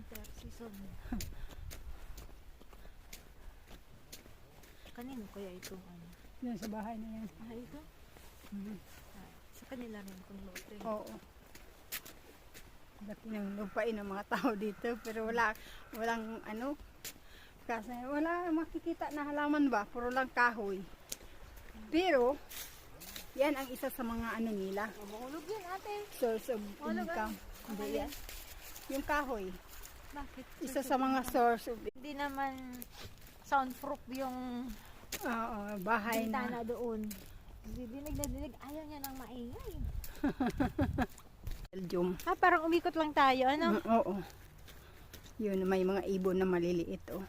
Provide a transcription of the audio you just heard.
winter season. Kanino kaya itong ano? Yan sa bahay na yan. Ah, ito? Sa kanila rin kung lote. Oo. Laki ng lupain ng mga tao dito. Pero walang ano. Kasi wala makikita na halaman ba. Puro lang kahoy. Pero, yan ang isa sa mga ano nila. Mahulog yan ate. Source of Mahulog income. ano? Hindi yan. Yung kahoy. Bakit? Isa sa mga source of Hindi naman soundproof yung bahay bintana na. doon. Dinig na dinig. Ayaw niya nang maingay. Belgium. Parang umikot lang tayo, ano? Oo. Yun, may mga ibon na maliliit. Oh.